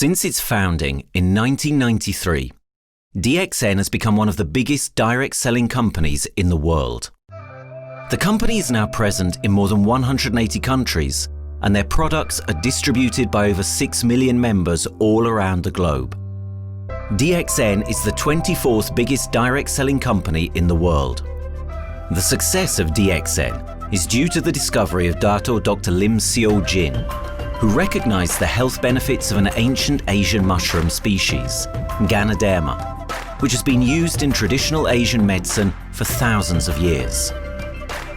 Since its founding in 1993, DXN has become one of the biggest direct selling companies in the world. The company is now present in more than 180 countries, and their products are distributed by over 6 million members all around the globe. DXN is the 24th biggest direct selling company in the world. The success of DXN is due to the discovery of Dr. Lim Seo Jin, who recognized the health benefits of an ancient Asian mushroom species, Ganoderma, which has been used in traditional Asian medicine for thousands of years.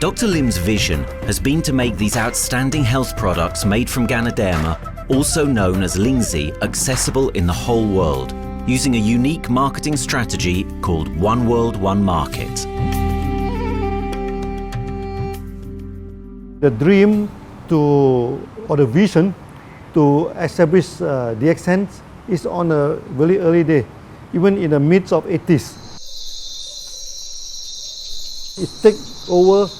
Dr. Lim's vision has been to make these outstanding health products made from Ganoderma, also known as Lingzi, accessible in the whole world, using a unique marketing strategy called One World, One Market. The dream or the vision to establish DXN is on a very early day, even in the midst of 80s. It takes over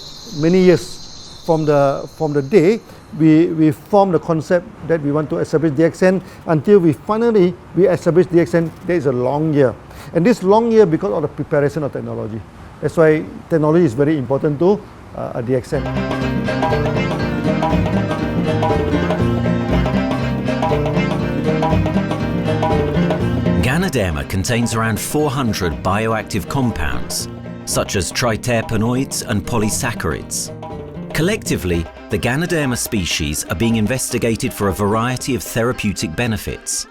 many years from the day we formed the concept that we want to establish DXN until we finally establish DXN. There is a long year, and this long year because of the preparation of technology. That's why technology is very important to DXN. Ganoderma contains around 400 bioactive compounds, such as triterpenoids and polysaccharids. Collectively, the Ganoderma species are being investigated for a variety of therapeutic benefits: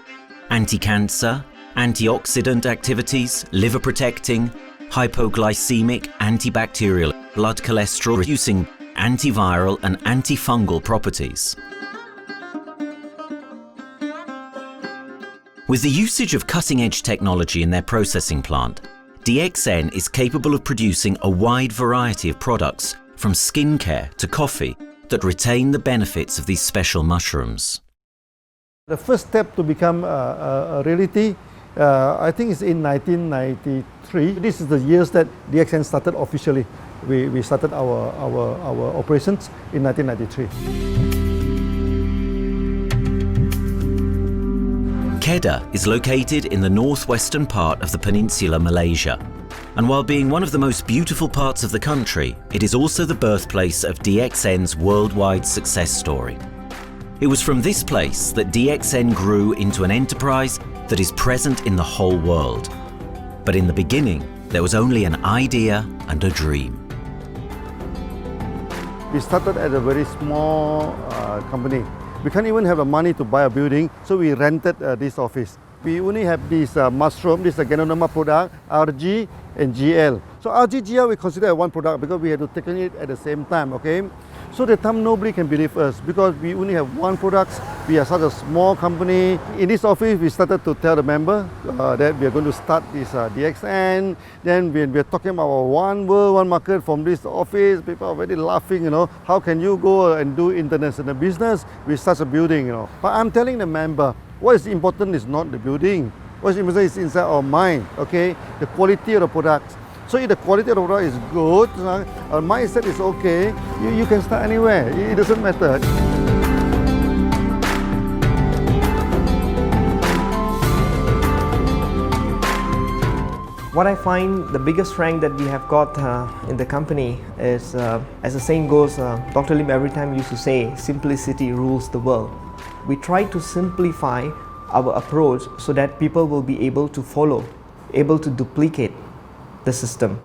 anti-cancer, antioxidant activities, liver protecting, hypoglycemic, antibacterial, blood cholesterol reducing, antiviral and antifungal properties. With the usage of cutting-edge technology in their processing plant, DXN is capable of producing a wide variety of products, from skincare to coffee, that retain the benefits of these special mushrooms. The first step to become a reality, I think, is in 1993. This is the years that DXN started officially. We started our operations in 1993. Kedah is located in the northwestern part of the peninsula Malaysia, and while being one of the most beautiful parts of the country, it is also the birthplace of DXN's worldwide success story. It was from this place that DXN grew into an enterprise that is present in the whole world. But in the beginning, there was only an idea and a dream. We started at a very small company. We can't even have the money to buy a building, so we rented this office. We only have this mushroom, this Ganoderma product, RG and GL. So RG, GL we consider one product because we had to take it at the same time, okay? So at the time nobody can believe us because we only have one product. We are such a small company. In this office, we started to tell the member that we are going to start this DXN. Then we are talking about one world, one market from this office. People are very laughing, you know. How can you go and do international business with such a building, you know? But I'm telling the member, what is important is not the building. What is important is inside our mind, okay? The quality of the product. So if the quality of the product is good, our mindset is okay, you can start anywhere. It doesn't matter. What I find the biggest strength that we have got in the company is, as the saying goes, Dr. Lim every time used to say, simplicity rules the world. We try to simplify our approach so that people will be able to follow, able to duplicate the system.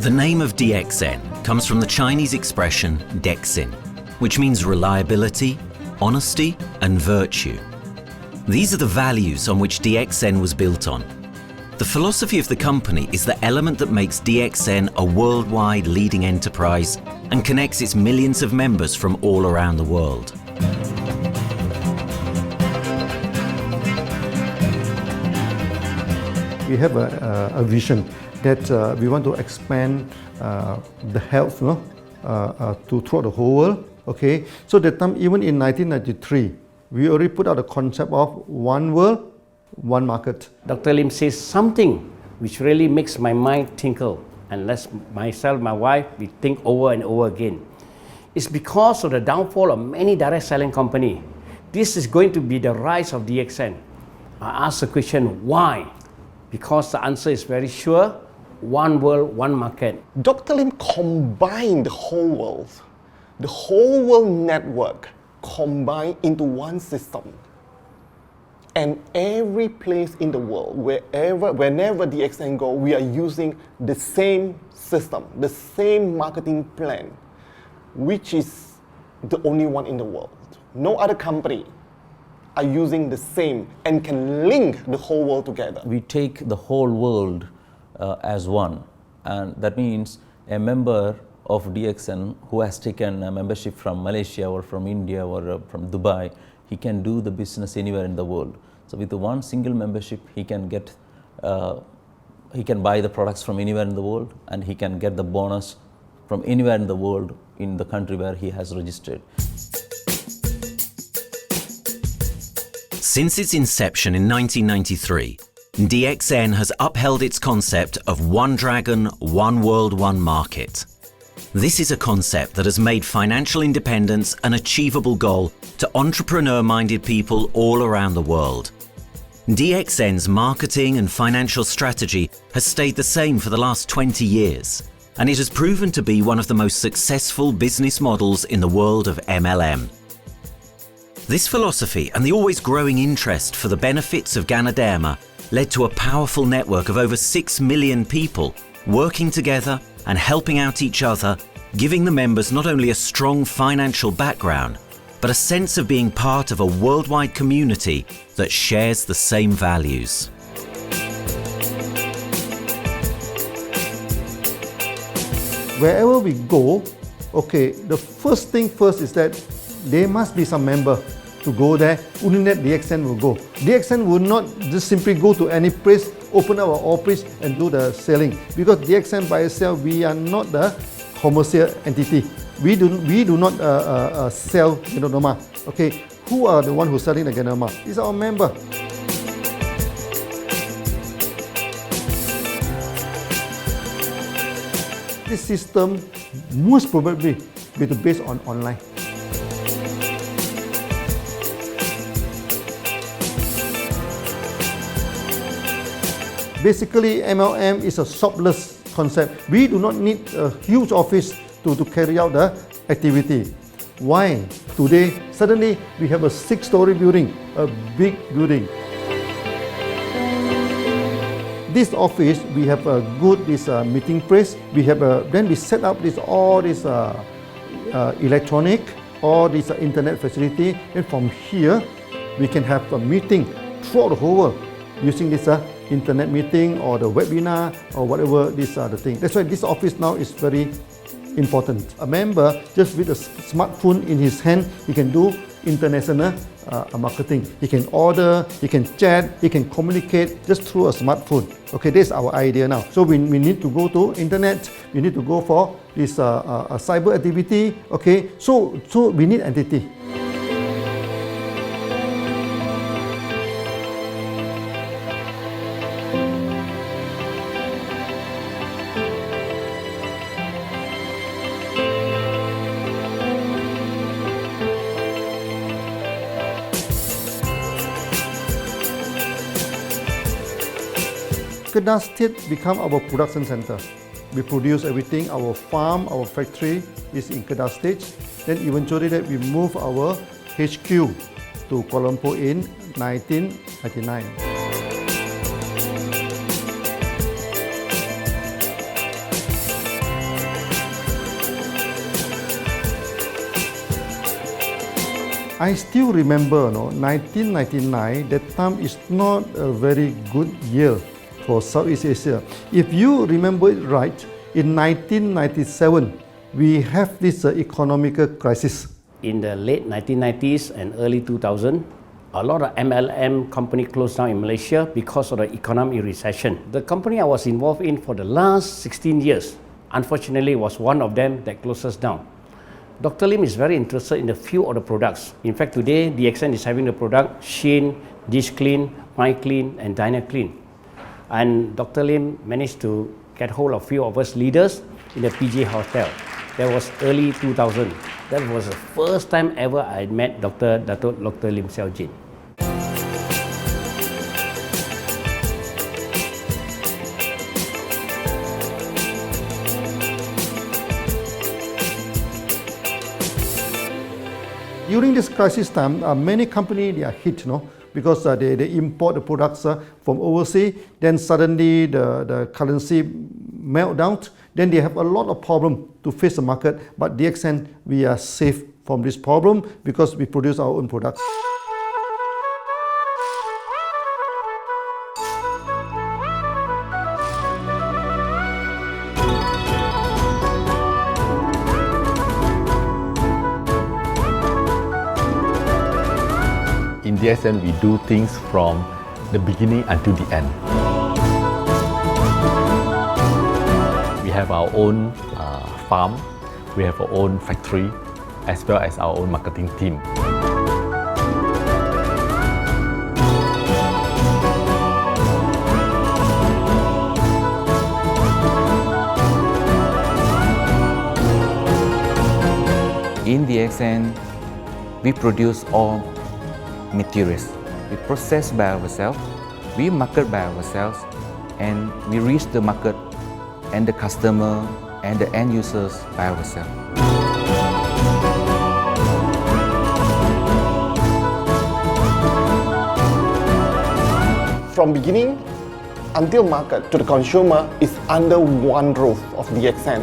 The name of DXN comes from the Chinese expression DXN, which means reliability, honesty, and virtue. These are the values on which DXN was built on. The philosophy of the company is the element that makes DXN a worldwide leading enterprise and connects its millions of members from all around the world. We have a vision that we want to expand the health to throughout the whole world. Okay, so that time, even in 1993, we already put out the concept of one world, one market. Dr. Lim says something which really makes my mind tinkle and lets myself, my wife, we think over and over again. It's because of the downfall of many direct selling companies. This is going to be the rise of DXN. I ask the question, why? Because the answer is very sure, one world, one market. Dr. Lim combined the whole world network combined into one system. And every place in the world, whenever DXN go, we are using the same system, the same marketing plan, which is the only one in the world. No other company are using the same and can link the whole world together. We take the whole world as one, and that means a member of DXN who has taken a membership from Malaysia or from India or from Dubai, he can do the business anywhere in the world. So with the one single membership, he can get, he can buy the products from anywhere in the world, and he can get the bonus from anywhere in the world in the country where he has registered. Since its inception in 1993, DXN has upheld its concept of one dragon, one world, one market. This is a concept that has made financial independence an achievable goal to entrepreneur-minded people all around the world. DXN's marketing and financial strategy has stayed the same for the last 20 years, and it has proven to be one of the most successful business models in the world of MLM. This philosophy and the always growing interest for the benefits of Ganoderma led to a powerful network of over 6 million people working together and helping out each other, giving the members not only a strong financial background, but a sense of being part of a worldwide community that shares the same values. Wherever we go, okay, the first thing first is that there must be some member to go there. Only that DXN will go. DXN will not just simply go to any place, open up our office and do the selling. Because DXN by itself, we are not the commercial entity. We do not sell Ganoderma. Okay, who are the one who's selling the Ganoderma? It's our member. This system most probably will be based on online. Basically, MLM is a shopless concept. We do not need a huge office to carry out the activity. Why? Today, suddenly we have a 6-story building, a big building. This office, we have a good meeting place. We have then we set up all this electronic, all this internet facility, and from here we can have a meeting throughout the whole world using this internet meeting or the webinar or whatever these are the things. That's why this office now is very important. A member, just with a smartphone in his hand, he can do international marketing. He can order, he can chat, he can communicate just through a smartphone. Okay, that's our idea now. So we need to go to internet, we need to go for this cyber activity. Okay, so we need entity. Kedah State become our production center. We produce everything. Our farm, our factory is in Kedah State. Then eventually that we move our HQ to Kuala Lumpur in 1999. I still remember, 1999, that time is not a very good year for Southeast Asia. If you remember it right, in 1997, we have this economical crisis. In the late 1990s and early 2000, a lot of MLM companies closed down in Malaysia because of the economic recession. The company I was involved in for the last 16 years, unfortunately, was one of them that closes down. Dr. Lim is very interested in a few of the products. In fact, today, DXN is having the product Sheen, Dish Clean, My Clean, and Diner Clean. And Dr. Lim managed to get hold of a few of us leaders in the PJ Hotel. That was early 2000. That was the first time ever I met Dr. Lim Xiaojin. During this crisis time, many companies they are hit, because they import the products from overseas. Then suddenly the currency melt down. Then they have a lot of problem to face the market. But DXN, we are safe from this problem because we produce our own products. In DXN, we do things from the beginning until the end. We have our own farm, we have our own factory, as well as our own marketing team. In DXN, we produce all materials. We process by ourselves, we market by ourselves, and we reach the market and the customer and the end users by ourselves. From beginning until market to the consumer is under one roof of DXN.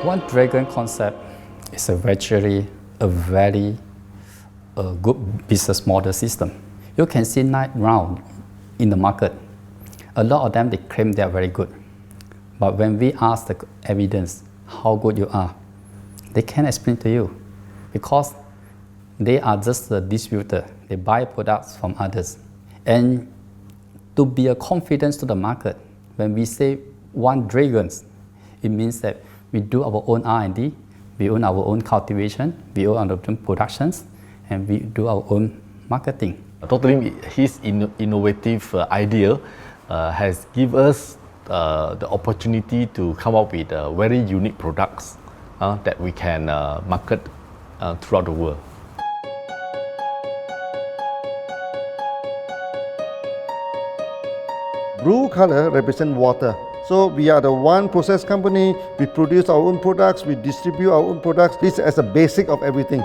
One Dragon concept is actually a very good business model system. You can see right now in the market, a lot of them they claim they are very good. But when we ask the evidence how good you are, they can't explain to you because they are just a distributor. They buy products from others. And to be a confidence to the market, when we say One Dragon, it means that we do our own R&D, we own our own cultivation, we own our own productions, and we do our own marketing. Dr. Lim, his innovative idea has given us the opportunity to come up with very unique products that we can market throughout the world. Blue color represents water. So we are the one process company, we produce our own products, we distribute our own products. This is as a basic of everything.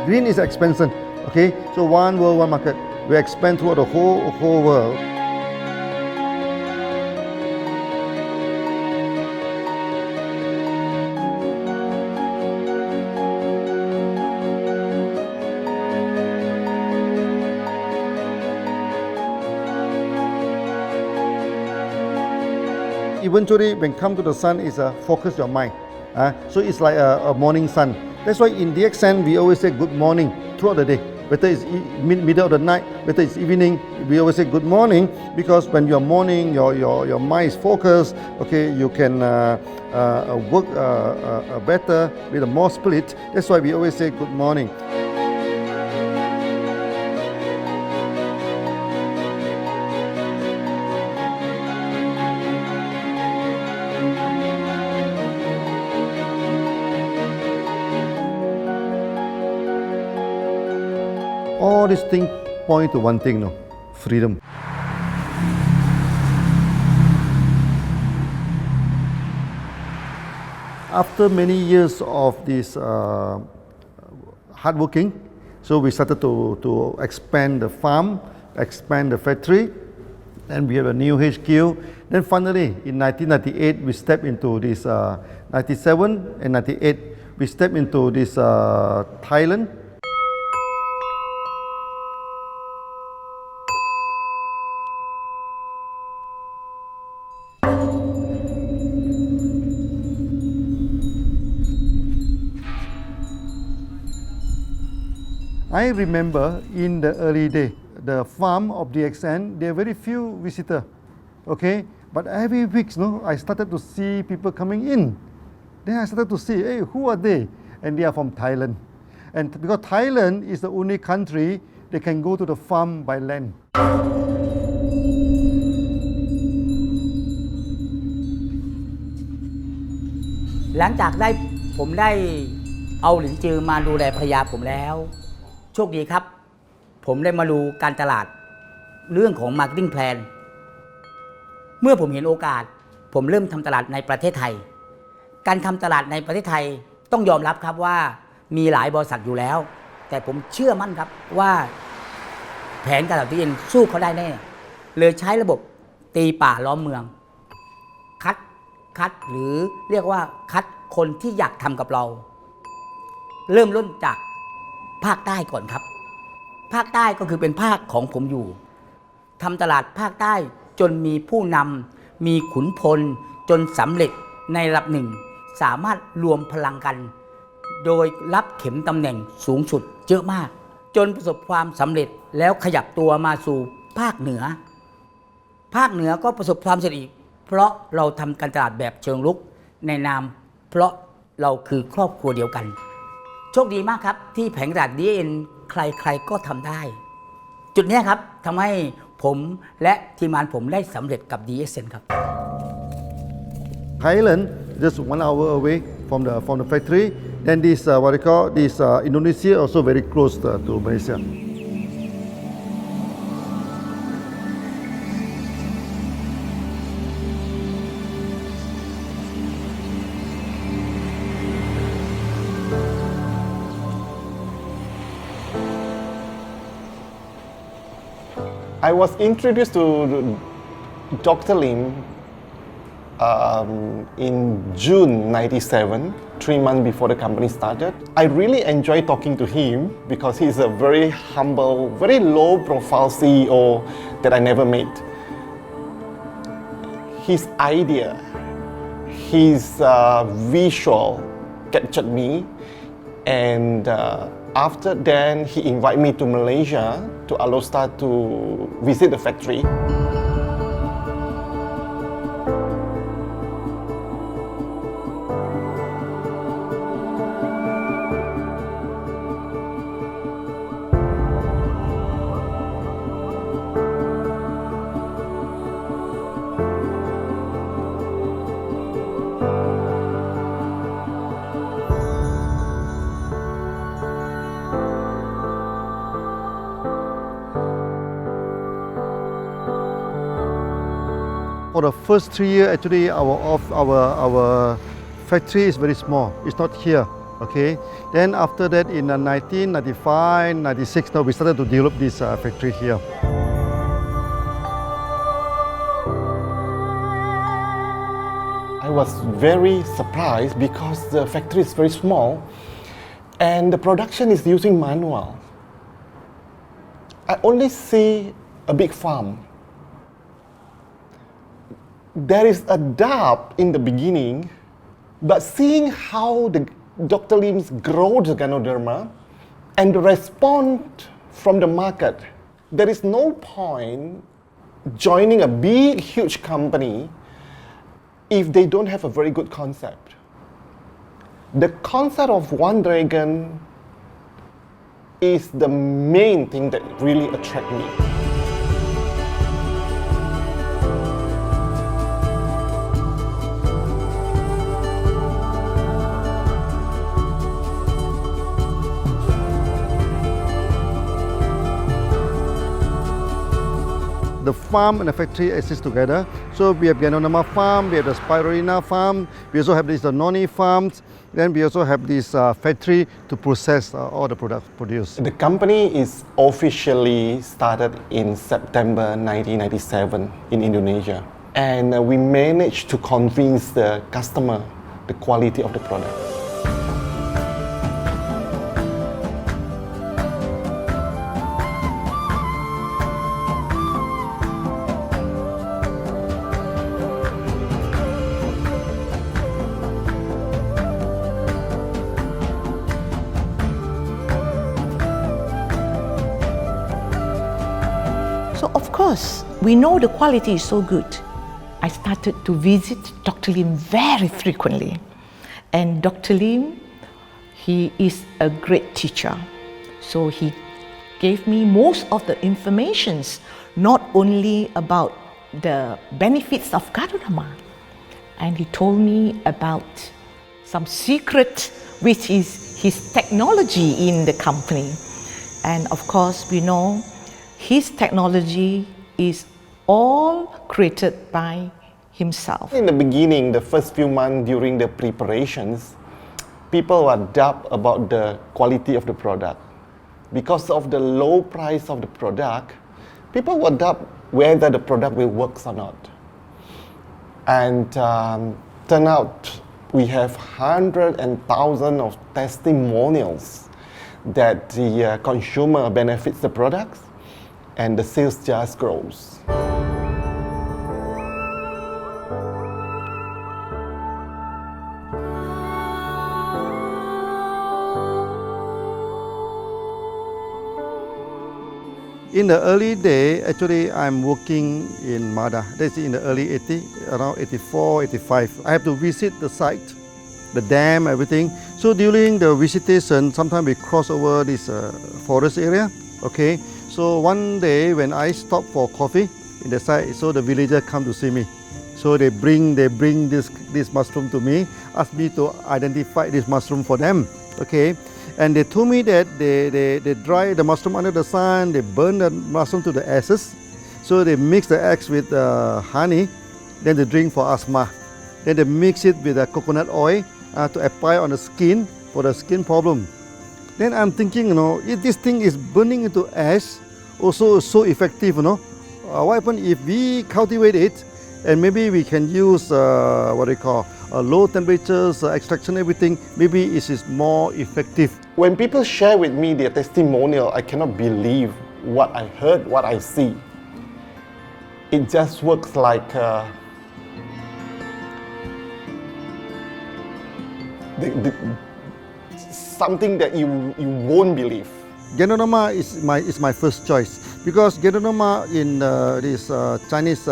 Green is expansion, okay? So one world, one market. We expand throughout the whole world. Eventually, when come to the sun, is focus your mind. So it's like a morning sun. That's why in DXN, we always say good morning throughout the day. Whether it's middle of the night, whether it's evening, we always say good morning because when you're morning, your mind is focused. Okay, you can work better with a more spirit. That's why we always say good morning. All these things point to one thing, freedom. After many years of this hard working, so we started to expand the farm, expand the factory, and we have a new HQ. Then finally, in 1998, we stepped into this, 97 and 98, we stepped into this Thailand. I remember in the early day, the farm of DXN, there are very few visitors, okay? But every week, I started to see people coming in. Then I started to see, hey, who are they? And they are from Thailand. And because Thailand is the only country they can go to the farm by land. หลังจากผมได้เอาหลินจือมาดูแลภรรยาผมแล้วโชคดีครับผมได้มาดูการตลาดเรื่องของ Marketing Plan เมื่อผมเห็นโอกาสผมเริ่มทำตลาดในประเทศไทยการทำตลาดในประเทศไทยต้องยอมรับครับว่ามีหลายบริษัทอยู่แล้วแต่ผมเชื่อมั่นครับว่าแผนการตลาดที่ดินสู้เขาได้แน่เลยใช้ระบบตีป่าล้อมเมืองคัดหรือเรียกว่าคัดคนที่อยากทำกับเราเริ่มต้นจากภาคใต้ก่อนครับภาคใต้ก็คือเป็นภาคของผมอยู่ทำตลาดภาคใต้จนมีผู้นำมีขุนพลจนสำเร็จในระดับหนึ่งสามารถรวมพลังกันโดยรับเข็มตำแหน่งสูงสุดเยอะมากจนประสบความสำเร็จแล้วขยับตัวมาสู่ภาคเหนือก็ประสบความสำเร็จอีกเพราะเราทำการตลาดแบบเชิงรุกในนามเพราะเราคือครอบครัวเดียวกันโชคดีมากครับที่แผงตลาด DXN ใครๆก็ทำได้จุดนี้ครับทำให้ผมและทีมงานผมได้สำเร็จกับ DXN ครับ Thailand just 1 hour away from the factory. Then this what they call this Indonesia also very close to Malaysia. I was introduced to Dr. Lim in June '97, 3 months before the company started. I really enjoy talking to him because he's a very humble, very low-profile CEO that I never met. His idea, his visual captured me, and after then he invited me to Malaysia to allow start to visit the factory. For the first 3 years, actually, our factory is very small. It's not here, okay? Then after that, in 1995, 96, now we started to develop this factory here. I was very surprised because the factory is very small and the production is using manual. I only see a big farm. There is a doubt in the beginning, but seeing how Dr. Lim's grow the Ganoderma and the response from the market, there is no point joining a big, huge company if they don't have a very good concept. The concept of One Dragon is the main thing that really attracts me. The farm and the factory exist together. So we have Ganoderma farm, we have the Spirulina farm, we also have this noni farms, then we also have this factory to process all the products produced. The company is officially started in September 1997 in Indonesia. And we managed to convince the customer the quality of the product. because we know the quality is so good, I started to visit Dr. Lim very frequently. And Dr. Lim, he is a great teacher. So he gave me most of the informations, not only about the benefits of Ganoderma, and he told me about some secret, which is his technology in the company. And of course, we know his technology is all created by himself. In the beginning, the first few months during the preparations, people were doubt about the quality of the product. Because of the low price of the product, people were doubt whether the product will work or not. And turn out we have hundreds and thousands of testimonials that the consumer benefits the products and the sales just grows. In the early day, actually, I'm working in Mada. That's in the early 80s, around 84, 85. I have to visit the site, the dam, everything. So during the visitation, sometimes we cross over this forest area. Okay. So one day when I stop for coffee in the site, so the villager come to see me. So they bring this mushroom to me, ask me to identify this mushroom for them. Okay. And they told me that they dry the mushroom under the sun, they burn the mushroom to the ashes. So they mix the eggs with honey, then they drink for asthma. Then they mix it with coconut oil to apply on the skin for the skin problem. Then I'm thinking, if this thing is burning into ash, also so effective, what happens if we cultivate it and maybe we can use low temperatures, extraction, everything, maybe it is more effective. When people share with me their testimonial, I cannot believe what I heard, what I see. It just works like something that you won't believe. Ganoderma is my first choice because Ganoderma in this Chinese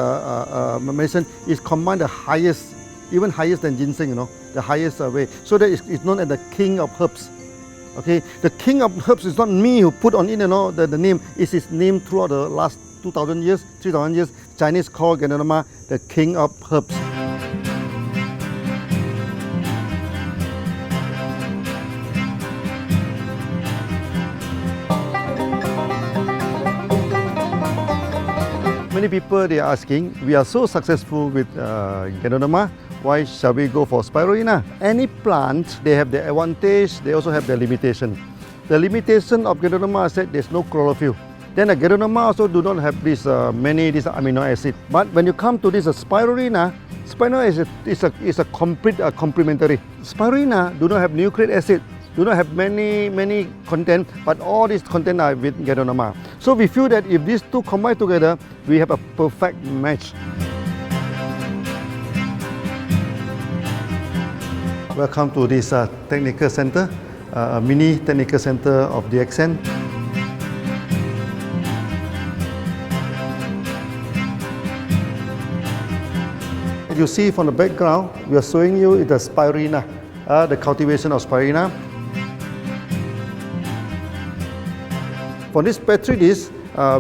medicine is combined the highest, even higher than ginseng, the highest way. So that it's known as the king of herbs. Okay, the king of herbs is not me who put on it, the name. It's his name throughout the last 2,000 years, 3,000 years. Chinese call Ganoderma the king of herbs. Many people they are asking, we are so successful with Ganoderma, why shall we go for spirulina? Any plant, they have their advantage, they also have their limitation. The limitation of Ganoderma is that there's no chlorophyll. Then the Ganoderma also do not have this many amino acid. But when you come to this spirulina, spirulina is a complete complementary. Spirulina do not have nucleic acid, do not have many content, but all these content are with Ganoderma. So we feel that if these two combine together, we have a perfect match. Welcome to this technical center, a mini technical center of DXN. You see from the background, we are showing you the spirulina, the cultivation of spirulina. For this petri dish,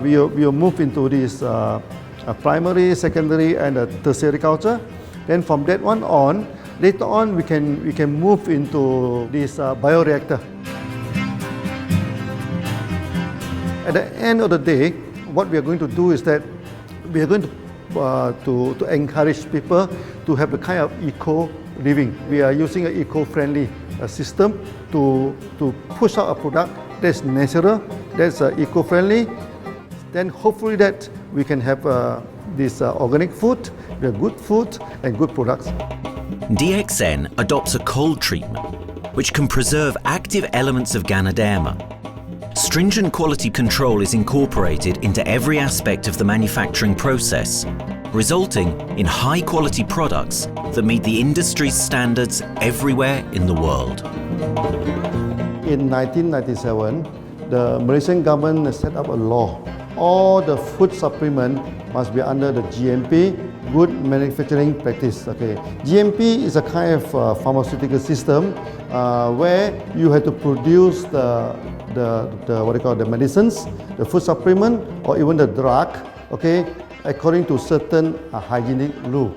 we will move into this primary, secondary, and tertiary culture. Then from that one on, later on we can move into this bioreactor. At the end of the day, what we are going to do is that we are going to encourage people to have the kind of eco living. We are using an eco-friendly system to push out a product that's natural, that's eco-friendly. Then hopefully that we can have this organic food, good food and good products. DXN adopts a cold treatment which can preserve active elements of Ganoderma. Stringent quality control is incorporated into every aspect of the manufacturing process, resulting in high-quality products that meet the industry's standards everywhere in the world. In 1997, the Malaysian government set up a law all the food supplement must be under the GMP, good manufacturing practice. Okay, GMP is a kind of pharmaceutical system where you have to produce the what they call the medicines, the food supplement, or even the drug. Okay, according to certain hygienic rule.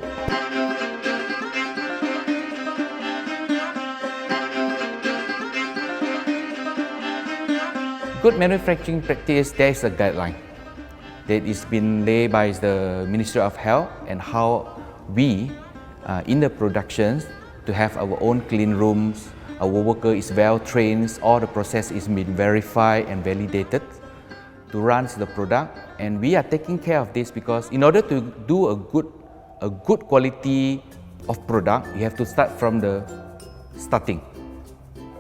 Good manufacturing practice, there is a guideline that is been laid by the Ministry of Health, and how we in the productions to have our own clean rooms, our worker is well trained, all the process is been verified and validated to run the product, and we are taking care of this because in order to do a good quality of product, you have to start from the starting.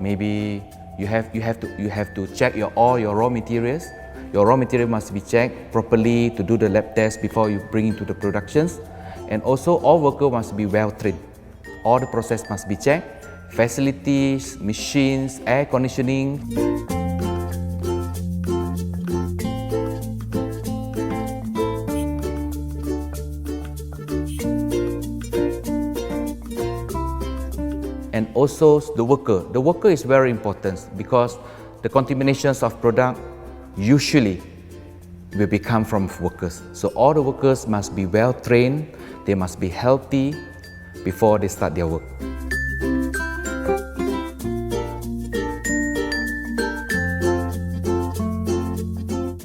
Maybe you have to check all your raw materials. Your raw material must be checked properly to do the lab test before you bring into the productions. And also all workers must be well trained. All the process must be checked. Facilities, machines, air conditioning. And also the worker. The worker is very important because the contaminations of product usually will become from workers. So all the workers must be well trained, they must be healthy before they start their work.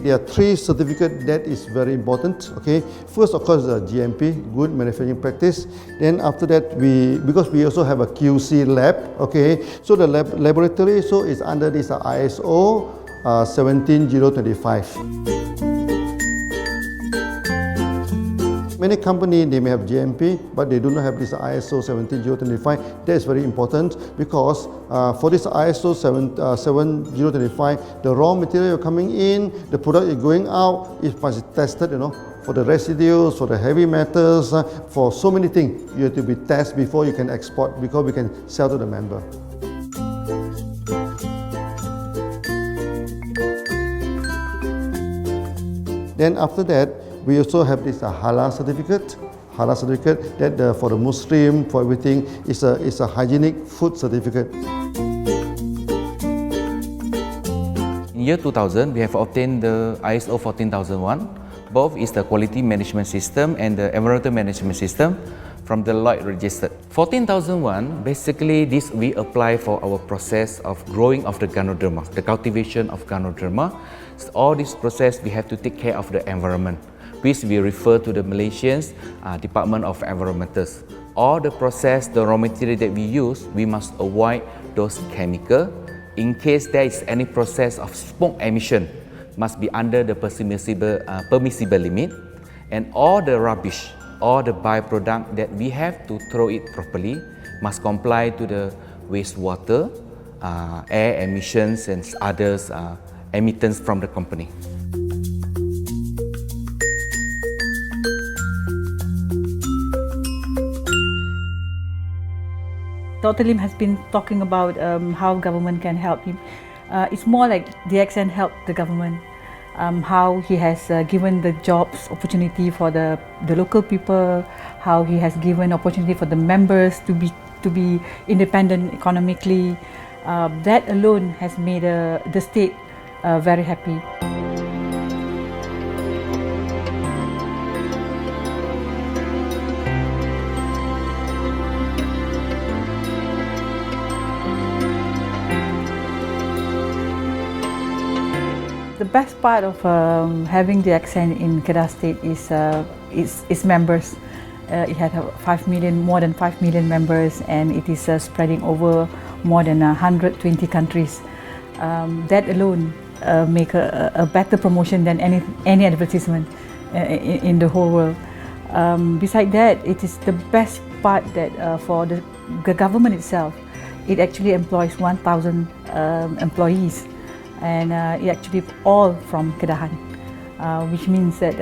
There are three certificates that is very important. Okay, first of course the GMP, good manufacturing practice. Then after that because we also have a QC lab. Okay, so the laboratory so is under this ISO 17025. Many companies, they may have GMP, but they do not have this ISO 17025. That is very important because for this ISO 17025, the raw material coming in, the product is going out, it must be tested, for the residues, for the heavy metals, for so many things. You have to be tested before you can export, because we can sell to the member. Then after that, we also have this halal certificate. Halal certificate that for the Muslim, for everything, is a hygienic food certificate. In year 2000, we have obtained the ISO 14001. Both is the quality management system and the environmental management system from the Lloyd registered. 14001, basically this we apply for our process of growing of the Ganoderma, the cultivation of Ganoderma. So all this process we have to take care of the environment, which we refer to the Malaysians Department of Environmentals. All the process, the raw material that we use, we must avoid those chemicals. In case there is any process of smoke emission, must be under the permissible limit. And all the rubbish, all the byproduct that we have to throw it properly, must comply to the wastewater, air emissions and others emittents from the company. Dr. Lim has been talking about how government can help him. It's more like DXN helped the government, how he has given the jobs opportunity for the local people, how he has given opportunity for the members to be independent economically. That alone has made the state very happy. The best part of having DXN in Kedah State is its members. It had more than 5 million members, and it is spreading over more than 120 countries. That alone make a better promotion than any advertisement in the whole world. Besides that, it is the best part that for the government itself, it actually employs 1,000 employees. And it actually all from Kedahan, which means that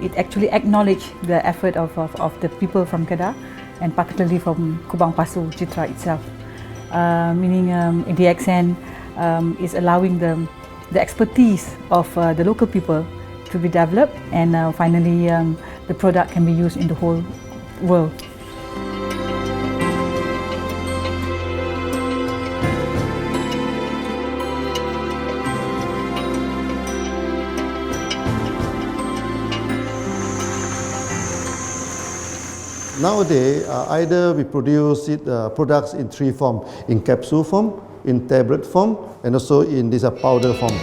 it actually acknowledges the effort of the people from Kedah, and particularly from Kubang Pasu Citra itself. Meaning DXN is allowing the expertise of the local people to be developed, and finally the product can be used in the whole world. Nowadays, either we produce products in three forms: in capsule form, in tablet form, and also in this powder form.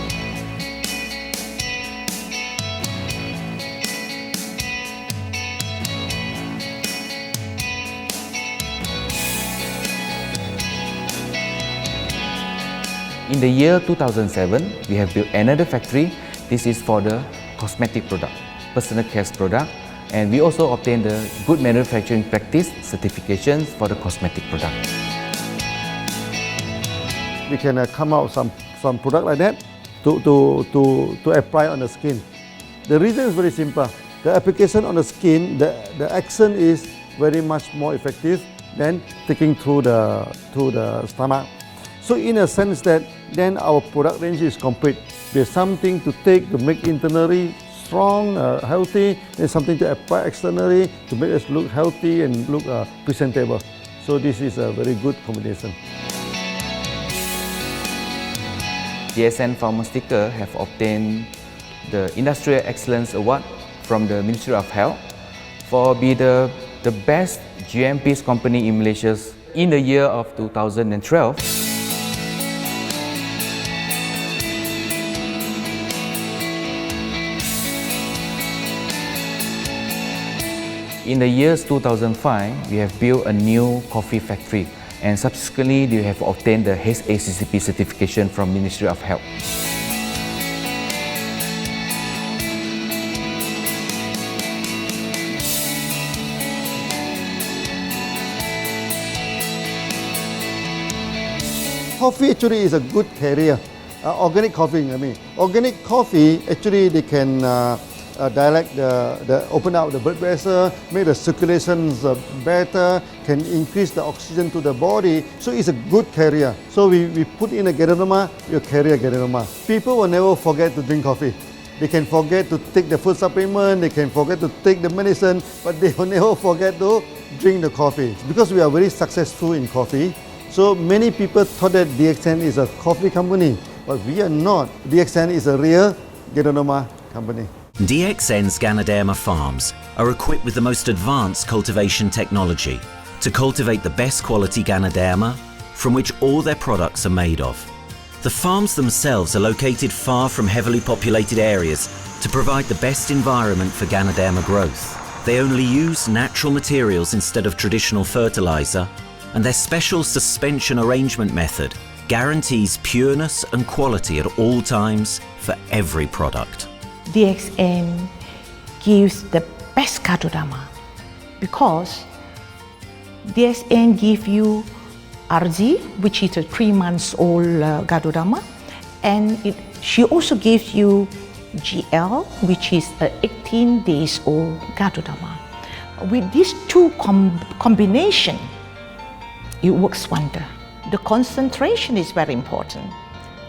In the year 2007, we have built another factory. This is for the cosmetic product, personal care product, and we also obtained the Good Manufacturing Practice certifications for the cosmetic product. We can come out some product like that to apply on the skin. The reason is very simple. The application on the skin, the action is very much more effective than taking through the stomach. So in a sense that then our product range is complete. There's something to take to make internally strong, healthy, and something to apply externally to make us look healthy and look presentable. So this is a very good combination. DXN Pharmaceutical have obtained the Industrial Excellence Award from the Ministry of Health for being the best GMP company in Malaysia in the year of 2012. In the years 2005, we have built a new coffee factory, and subsequently we have obtained the HACCP certification from Ministry of Health. Coffee actually is a good carrier. Organic coffee, I mean. Organic coffee, actually they can dilate open up the blood vessel, make the circulations better, can increase the oxygen to the body. So it's a good carrier. So we put in a Ganoderma, you carry a Ganoderma. People will never forget to drink coffee. They can forget to take the food supplement, they can forget to take the medicine, but they will never forget to drink the coffee. Because we are very successful in coffee, so many people thought that DXN is a coffee company, but we are not. DXN is a real Ganoderma company. DXN's Ganoderma farms are equipped with the most advanced cultivation technology to cultivate the best quality Ganoderma from which all their products are made of. The farms themselves are located far from heavily populated areas to provide the best environment for Ganoderma growth. They only use natural materials instead of traditional fertilizer, and their special suspension arrangement method guarantees pureness and quality at all times for every product. DXN gives the best Ganoderma because DXN gives you RZ, which is a 3-month-old Ganoderma, and she also gives you GL, which is a 18-days-old Ganoderma. With these two combination, it works wonder. The concentration is very important.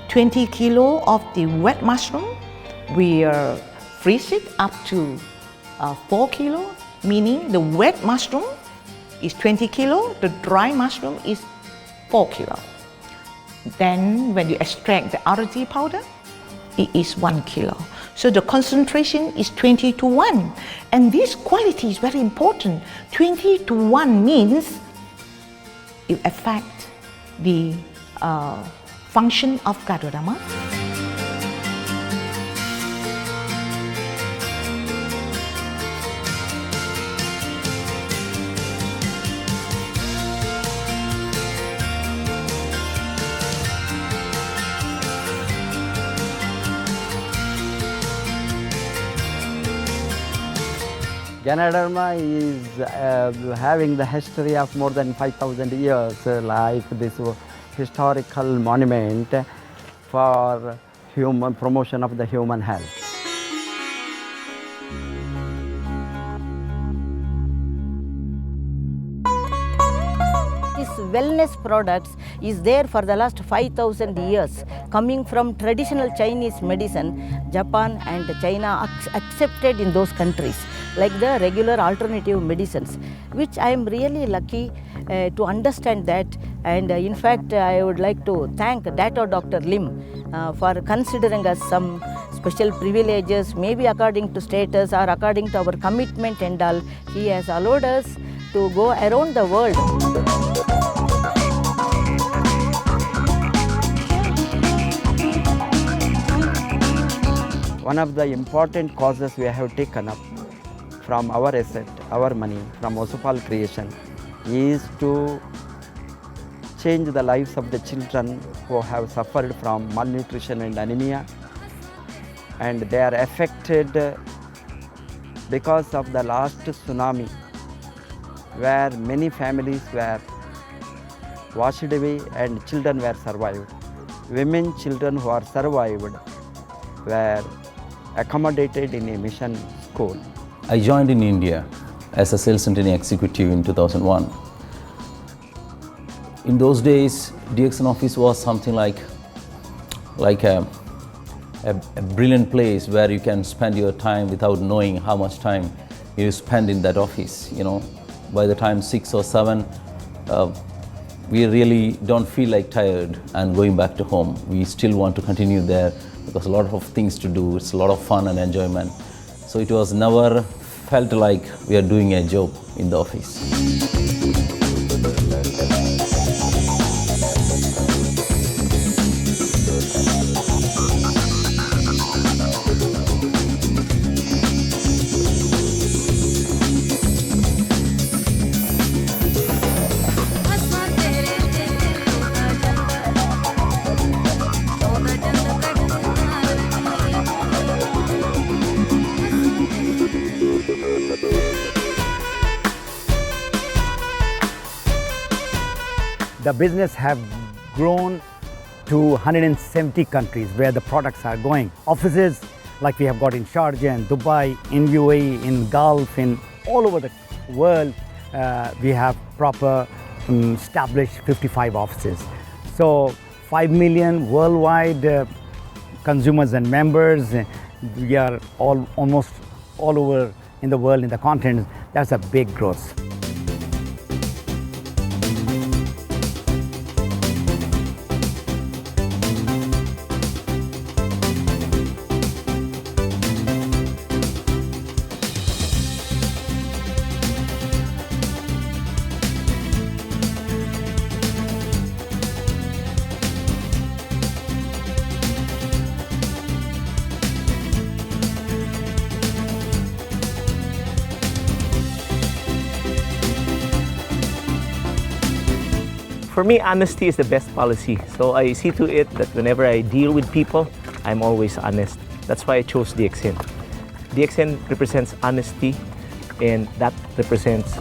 20 kilo of the wet mushroom, we freeze it up to 4 kilo, meaning the wet mushroom is 20 kilo, the dry mushroom is 4 kilo. Then when you extract the RZ powder, it is 1 kilo. So the concentration is 20:1. And this quality is very important. 20:1 means it affects the function of Ganoderma. Ganoderma is having the history of more than 5,000 years, like this historical monument for human promotion of the human health. This wellness products is there for the last 5,000 years, coming from traditional Chinese medicine. Japan and China accepted in those countries, like the regular alternative medicines, which I am really lucky to understand that. And in fact, I would like to thank Dr. Lim for considering us some special privileges, maybe according to status or according to our commitment and all. He has allowed us to go around the world. One of the important causes we have taken up from our asset, our money, from Osopal creation, is to change the lives of the children who have suffered from malnutrition and anemia, and they are affected because of the last tsunami, where many families were washed away and children were survived. Women, children who are survived were accommodated in a mission school. I joined in India as a sales and training executive in 2001. In those days, DXN office was something like a brilliant place where you can spend your time without knowing how much time you spend in that office. You know, by the time 6 or 7, we really don't feel like tired and going back to home. We still want to continue there because a lot of things to do. It's a lot of fun and enjoyment. So it was never felt like we are doing a job in the office. The business have grown to 170 countries where the products are going. Offices like we have got in Sharjah and Dubai, in UAE, in Gulf, in all over the world, we have proper established 55 offices. So 5 million worldwide consumers and members. We are almost all over in the world, in the continent. That's a big growth. For me, honesty is the best policy. So I see to it that whenever I deal with people, I'm always honest. That's why I chose DXN. DXN represents honesty, and that represents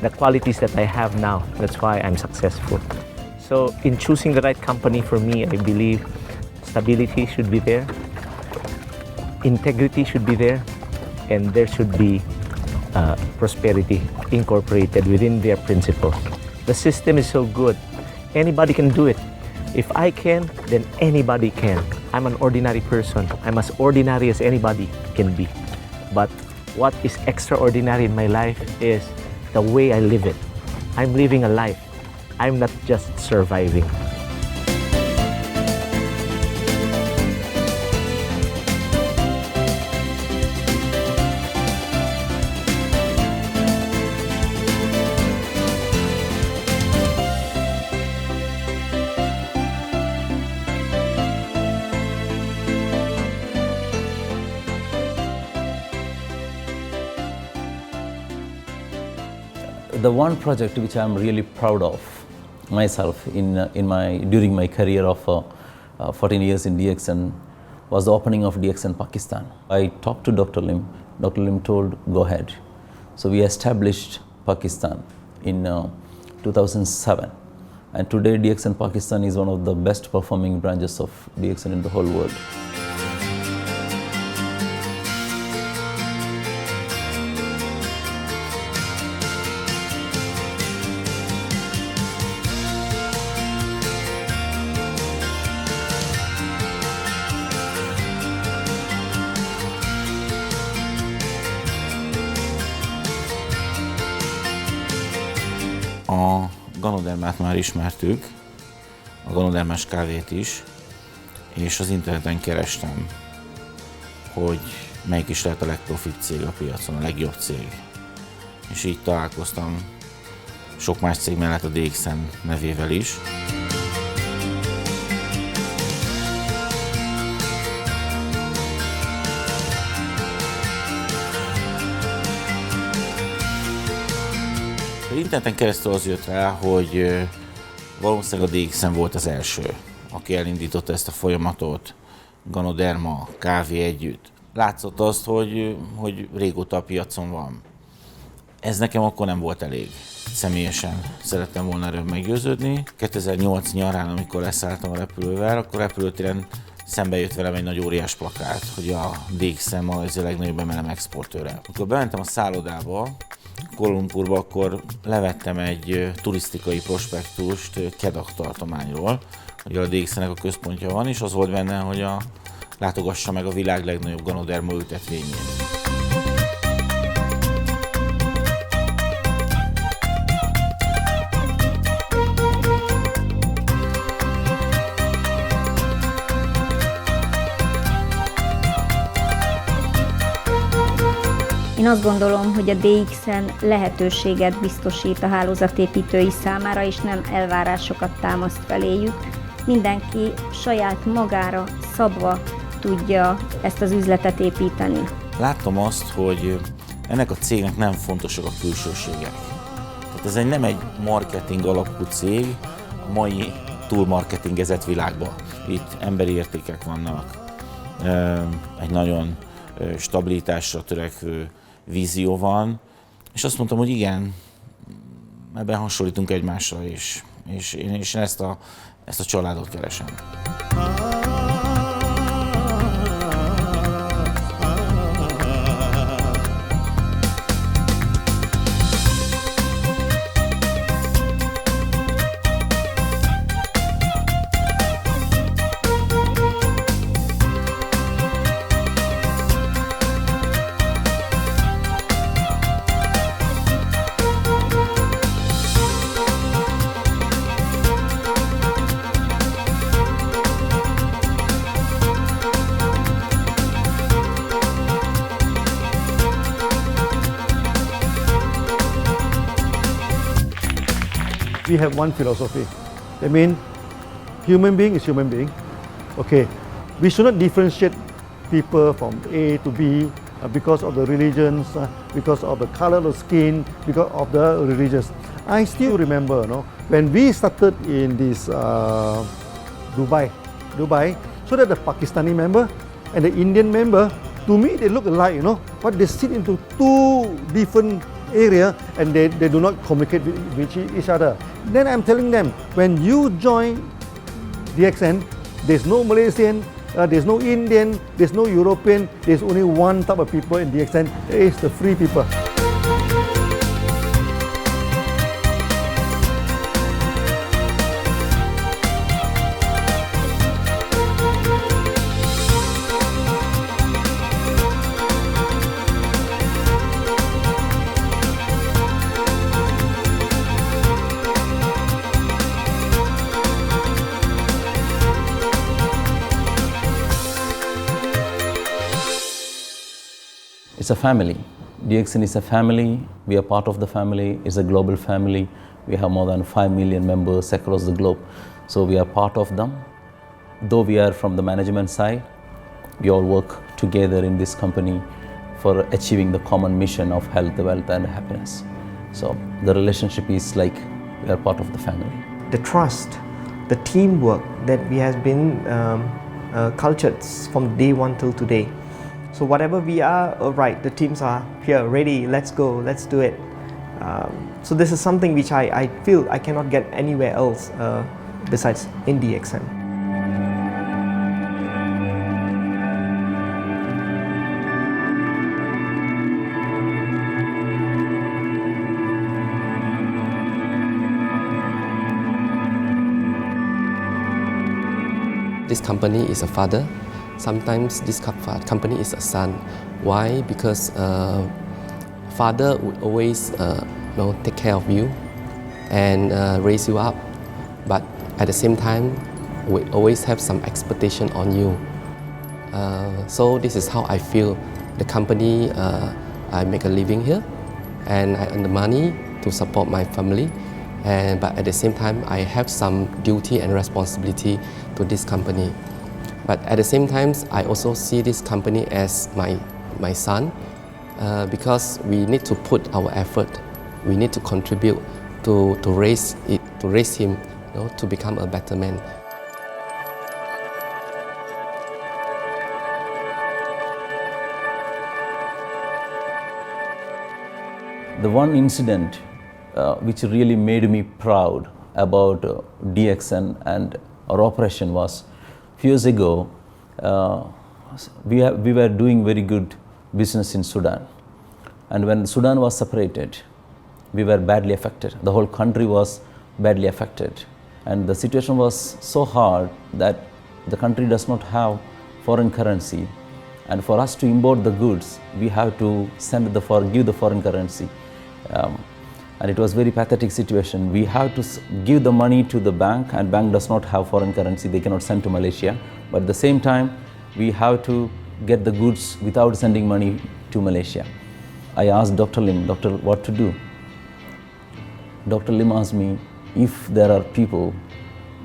the qualities that I have now. That's why I'm successful. So in choosing the right company for me, I believe stability should be there, integrity should be there, and there should be prosperity incorporated within their principle. The system is so good. Anybody can do it. If I can, then anybody can. I'm an ordinary person. I'm as ordinary as anybody can be. But what is extraordinary in my life is the way I live it. I'm living a life. I'm not just surviving. The one project which I am really proud of myself during my career of 14 years in DXN was the opening of DXN Pakistan. I talked to Dr. Lim. Dr. Lim told, go ahead. So we established Pakistan in 2007. And today DXN Pakistan is one of the best performing branches of DXN in the whole world. A Ganodermát már ismertük, a Ganodermás kávét is, és az interneten kerestem, hogy melyik is lehet a legprofit cég a piacon, a legjobb cég. És így találkoztam sok más cég mellett a DXN nevével is. Interneten keresztül az jött rá, hogy valószínűleg a DXN volt az első, aki elindította ezt a folyamatot, Ganoderma, kávé együtt. Látszott azt, hogy régóta a piacon van. Ez nekem akkor nem volt elég. Személyesen szerettem volna erről meggyőződni. 2008 nyarán, amikor leszálltam a repülővel, akkor repülőtéren szembe jött velem egy nagy óriás plakát, hogy a DXN Malajzia legnagyobb MLM exportőre. Amikor bementem a szállodába, Kuala Lumpurba, akkor levettem egy turisztikai prospektust Kedah tartományról, hogy a DXN-nek a központja van, és az volt benne, hogy látogassa meg a világ legnagyobb Ganoderma ültetvényét. Én azt gondolom, hogy a DXN lehetőséget biztosít a hálózatépítői számára, és nem elvárásokat támaszt feléjük. Mindenki saját magára szabva tudja ezt az üzletet építeni. Láttam azt, hogy ennek a cégnek nem fontosak a külsőségek. Tehát ez nem egy marketing alapú cég a mai túlmarketingezett világban. Itt emberi értékek vannak, egy nagyon stabilitásra törekvő vízió van, és azt mondtam, hogy igen, ebben hasonlítunk egymásra, és én ezt a családot keresem. We have one philosophy. I mean, human being is human being. Okay, we should not differentiate people from A to B because of the religions, because of the color of skin, because of the religions. I still remember, when we started in this Dubai, so that the Pakistani member and the Indian member, to me they look alike, but they sit into two different area and they do not communicate with each other. Then I'm telling them, when you join DXN, there's no Malaysian, there's no Indian, there's no European, there's only one type of people in DXN, it's the free people. It's a family. DXN is a family. We are part of the family. It's a global family. We have more than 5 million members across the globe. So we are part of them. Though we are from the management side, we all work together in this company for achieving the common mission of health, wealth and happiness. So the relationship is like we are part of the family. The trust, the teamwork that we has been cultured from day one till today. So whatever we are, right, the teams are here, ready, let's go, let's do it. So this is something which I feel I cannot get anywhere else besides in DXN. This company is a father. Sometimes this company is a son. Why? Because father would always take care of you, and raise you up. But at the same time, we always have some expectation on you. So this is how I feel. The company, I make a living here, and I earn the money to support my family. But at the same time, I have some duty and responsibility to this company. But at the same time, I also see this company as my son, because we need to put our effort. We need to contribute to raise him, to become a better man. The one incident which really made me proud about DXN and our operation was a few years ago. We were doing very good business in Sudan, and when Sudan was separated, we were badly affected. The whole country was badly affected, and the situation was so hard that the country does not have foreign currency, and for us to import the goods, we have to give the foreign currency. And it was very pathetic situation. We have to give the money to the bank, and bank does not have foreign currency. They cannot send to Malaysia. But at the same time, we have to get the goods without sending money to Malaysia. I asked Dr. Lim, "Doctor, what to do?" Dr. Lim asked me, if there are people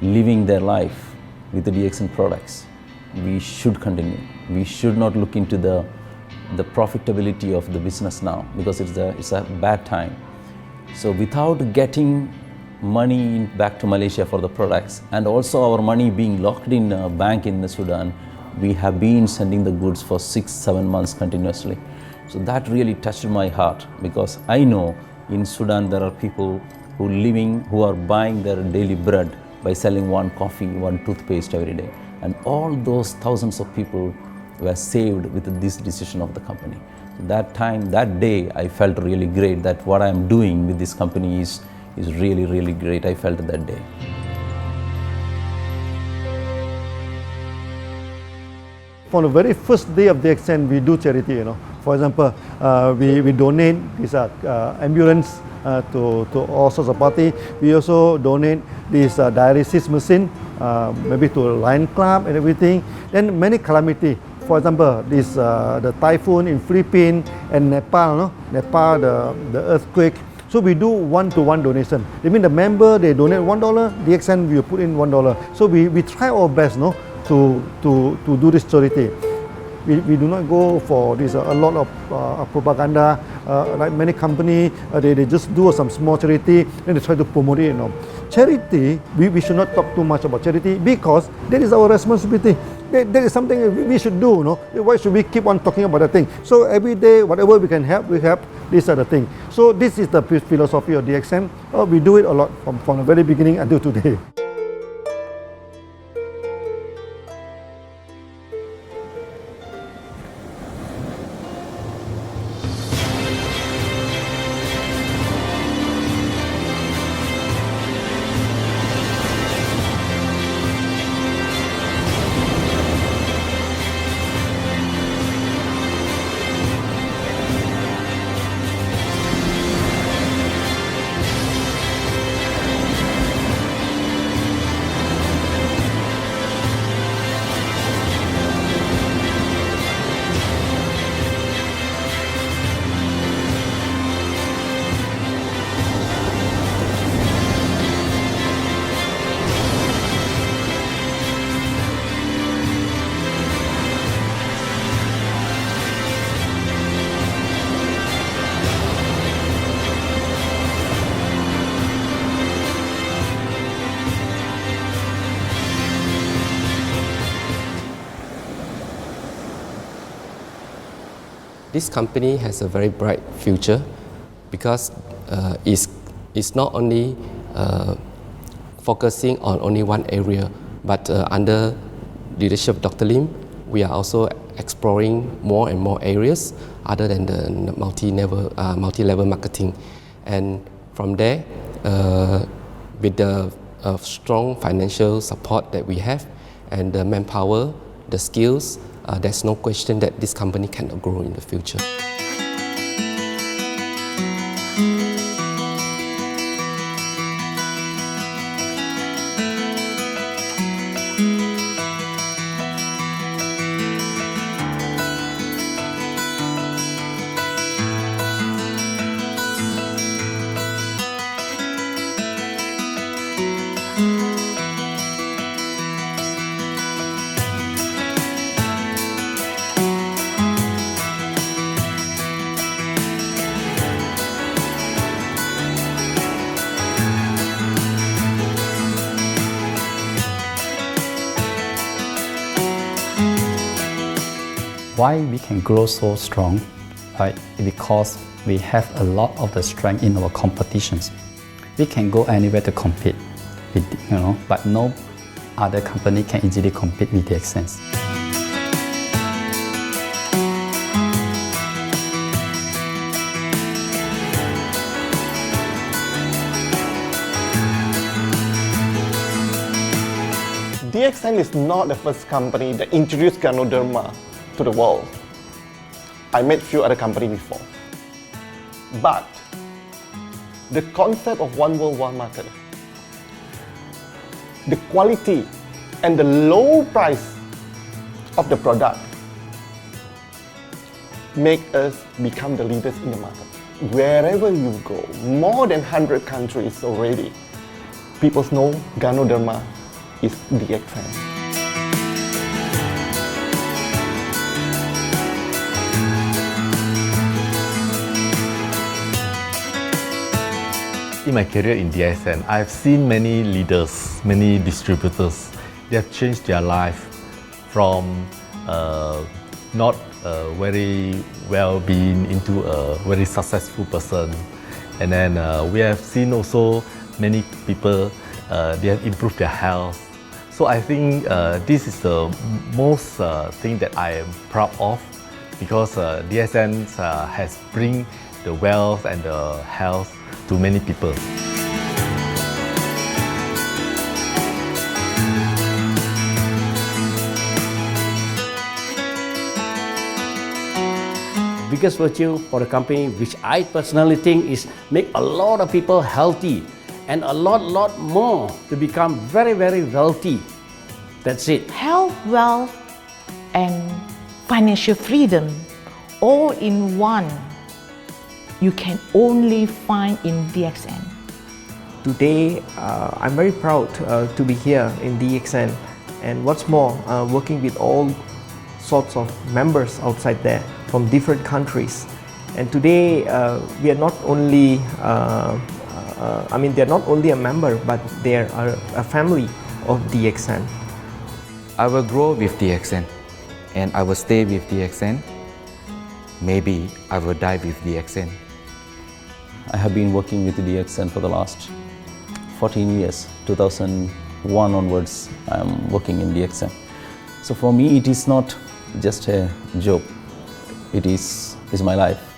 living their life with the DXN products, we should continue. We should not look into the profitability of the business now, because it's a bad time. So without getting money back to Malaysia for the products, and also our money being locked in a bank in the Sudan, we have been sending the goods for 6-7 months continuously. So that really touched my heart, because I know in Sudan there are people who are buying their daily bread by selling one coffee, one toothpaste every day. And all those thousands of people were saved with this decision of the company. That time, that day, I felt really great that what I am doing with this company is really, really great. I felt that day. From the very first day of DXN, we do charity. For example, we donate this ambulance to all sorts of party. We also donate this dialysis machine, maybe to Lion Club and everything. Then many calamity. For example, the typhoon in Philippines and Nepal, the earthquake. So we do one-to-one donation. I mean, the member, they donate $1, DXN will put in $1. So we try our best, to do this charity. We do not go for this a lot of propaganda, like many companies. They just do some small charity, then they try to promote it. Charity, we should not talk too much about charity, because that is our responsibility. That is something we should do. Why should we keep on talking about that thing? So every day, whatever we can help, we help. These are the things. So this is the philosophy of DXN. We do it a lot from the very beginning until today. This company has a very bright future, because it's not only focusing on only one area, but under leadership of Dr. Lim, we are also exploring more and more areas other than the multi-level marketing. And from there, with the strong financial support that we have and the manpower, the skills, there's no question that this company cannot grow in the future. 1 1 Why we can grow so strong? Right? Because we have a lot of the strength in our competitions. We can go anywhere to compete, with, but no other company can easily compete with DXN. DXN is not the first company that introduced Ganoderma to the world. I met few other companies before. But the concept of one world, one market, the quality and the low price of the product make us become the leaders in the market. Wherever you go, more than 100 countries already, people know Ganoderma is DXN. In my career in DXN, I've seen many leaders, many distributors. They have changed their life from not very well-being into a very successful person. And then we have seen also many people, they have improved their health. So I think this is the most thing that I am proud of, because DXN has bring the wealth and the health to many people. Biggest virtue for the company, which I personally think is make a lot of people healthy and a lot more to become very wealthy. That's it. Health, wealth, and financial freedom all in one. You can only find in DXN. Today, I'm very proud to be here in DXN, and what's more, working with all sorts of members outside there from different countries. And today, we are not only, they're not only a member, but they are a family of DXN. I will grow with DXN, and I will stay with DXN. Maybe I will die with DXN. I have been working with DXN for the last 14 years. 2001 onwards, I am working in DXN. So for me, it is not just a job. It is my life.